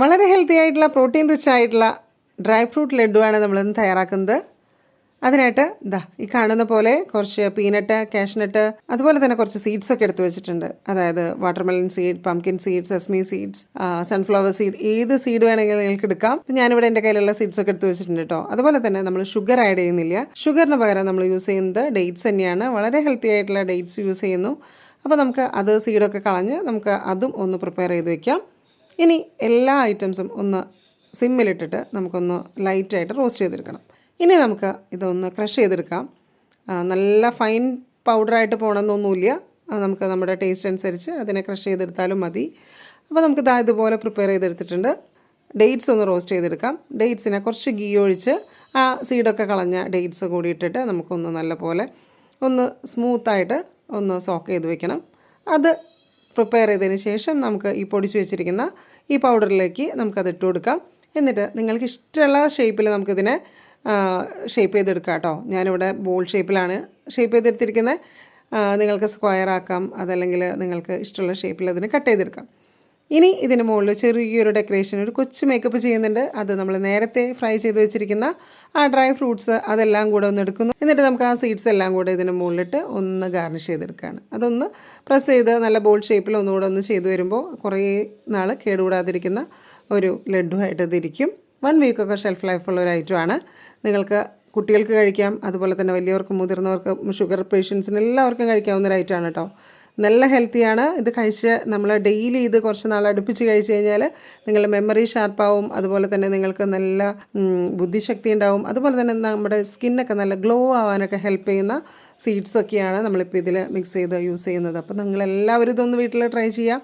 വളരെ ഹെൽത്തി ആയിട്ടുള്ള protein rich ആയിട്ടുള്ള ഡ്രൈ ഫ്രൂട്ട് ലഡുവാണ് നമ്മളിന്ന് തയ്യാറാക്കുന്നത്. അതിനായിട്ട് ഈ കാണുന്ന പോലെ കുറച്ച് പീനട്ട്, കാഷ്നട്ട്, അതുപോലെ തന്നെ കുറച്ച് സീഡ്സ് ഒക്കെ എടുത്ത് വെച്ചിട്ടുണ്ട്. അതായത് watermelon seed, pumpkin seed, sesame seeds, sunflower seed, ഏത് സീഡ് വേണമെങ്കിലും നിങ്ങൾക്ക് എടുക്കാം. ഞാനിവിടെ എൻ്റെ കയ്യിലുള്ള സീഡ്സ് ഒക്കെ എടുത്ത് വെച്ചിട്ടുണ്ട് കേട്ടോ. അതുപോലെ തന്നെ നമ്മൾ ഷുഗർ ആഡ് ചെയ്യുന്നില്ല. ഷുഗറിന് പകരം നമ്മൾ യൂസ് ചെയ്യുന്നത് ഡേറ്റ്സ് തന്നെയാണ്. വളരെ ഹെൽത്തി ആയിട്ടുള്ള ഡേറ്റ്സ് യൂസ് ചെയ്യുന്നു. അപ്പോൾ നമുക്ക് അത് സീഡൊക്കെ കളഞ്ഞ് നമുക്ക് അതും ഒന്ന് പ്രിപ്പയർ ചെയ്ത് വെക്കാം. ഇനി എല്ലാ ഐറ്റംസും ഒന്ന് സിമ്മിലിട്ടിട്ട് നമുക്കൊന്ന് ലൈറ്റായിട്ട് റോസ്റ്റ് ചെയ്തെടുക്കണം. ഇനി നമുക്ക് ഇതൊന്ന് ക്രഷ് ചെയ്തെടുക്കാം. നല്ല ഫൈൻ പൗഡറായിട്ട് പോകണമെന്നൊന്നുമില്ല. നമുക്ക് നമ്മുടെ ടേസ്റ്റ് അനുസരിച്ച് അതിനെ ക്രഷ് ചെയ്തെടുത്താലും മതി. അപ്പോൾ നമുക്ക് ഇതുപോലെ പ്രിപ്പയർ ചെയ്തെടുത്തിട്ടുണ്ട്. ഡേറ്റ്സ് ഒന്ന് റോസ്റ്റ് ചെയ്തെടുക്കാം. ഡേറ്റ്സിനെ കുറച്ച് ഗീ ഒഴിച്ച് ആ സീഡൊക്കെ കളഞ്ഞ ഡേറ്റ്സ് കൂടി ഇട്ടിട്ട് നമുക്കൊന്ന് നല്ലപോലെ ഒന്ന് സ്മൂത്തായിട്ട് ഒന്ന് സോക്ക് ചെയ്ത് വെക്കണം. അത് പ്രിപ്പയർ ചെയ്തതിന് ശേഷം നമുക്ക് ഈ പൊടിച്ച് വെച്ചിരിക്കുന്ന ഈ പൗഡറിലേക്ക് നമുക്കത് ഇട്ട് കൊടുക്കാം. എന്നിട്ട് നിങ്ങൾക്ക് ഇഷ്ടമുള്ള ഷേപ്പിൽ നമുക്കിതിനെ ഷേപ്പ് ചെയ്തെടുക്കാം കേട്ടോ. ഞാനിവിടെ ബോൾ ഷേപ്പിലാണ് ഷേപ്പ് ചെയ്തെടുത്തിരിക്കുന്നത്. നിങ്ങൾക്ക് സ്ക്വയർ ആക്കാം, അതല്ലെങ്കിൽ നിങ്ങൾക്ക് ഇഷ്ടമുള്ള ഷേപ്പിൽ അതിന് കട്ട് ചെയ്തെടുക്കാം. ഇനി ഇതിന് മുകളിൽ ചെറിയൊരു ഡെക്കറേഷൻ, ഒരു കൊച്ചു മേക്കപ്പ് ചെയ്യുന്നുണ്ട്. അത് നമ്മൾ നേരത്തെ ഫ്രൈ ചെയ്ത് വെച്ചിരിക്കുന്ന ആ ഡ്രൈ ഫ്രൂട്ട്സ് അതെല്ലാം കൂടെ ഒന്ന് എടുക്കുന്നു. എന്നിട്ട് നമുക്ക് ആ സീഡ്സ് എല്ലാം കൂടെ ഇതിന് മുകളിലിട്ട് ഒന്ന് ഗാർണിഷ് ചെയ്തെടുക്കുകയാണ്. അതൊന്ന് പ്രസ് ചെയ്ത് നല്ല ബോൾ ഷേപ്പിൽ ഒന്നുകൂടെ ഒന്ന് ചെയ്തു വരുമ്പോൾ കുറേ നാൾ കേടുകൂടാതിരിക്കുന്ന ഒരു ലഡുവായിട്ട് ഇതിരിക്കും. 1 വീക്കൊക്കെ ഷെൽഫ് ലൈഫുള്ള ഒരു ഐറ്റമാണ്. നിങ്ങൾക്ക് കുട്ടികൾക്ക് കഴിക്കാം, അതുപോലെ തന്നെ വലിയവർക്കും മുതിർന്നവർക്കും ഷുഗർ പേഷ്യൻസിന് എല്ലാവർക്കും കഴിക്കാവുന്ന ഒരു ഐറ്റമാണ് കേട്ടോ. നല്ല ഹെൽത്തിയാണ്. ഇത് കഴിച്ച് നമ്മൾ ഡെയിലി ഇത് കുറച്ച് നാൾ അടുപ്പിച്ച് കഴിച്ച് കഴിഞ്ഞാൽ നിങ്ങളുടെ മെമ്മറി ഷാർപ്പാവും, അതുപോലെ തന്നെ നിങ്ങൾക്ക് നല്ല ബുദ്ധിശക്തി ഉണ്ടാവും, അതുപോലെ തന്നെ നമ്മുടെ സ്കിന്നൊക്കെ നല്ല ഗ്ലോ ആവാനൊക്കെ ഹെൽപ്പ് ചെയ്യുന്ന സീഡ്സൊക്കെയാണ് നമ്മളിപ്പോൾ ഇതിൽ മിക്സ് ചെയ്ത് യൂസ് ചെയ്യുന്നത്. അപ്പോൾ നിങ്ങളെല്ലാവരും ഇതൊന്ന് വീട്ടിൽ ട്രൈ ചെയ്യാം.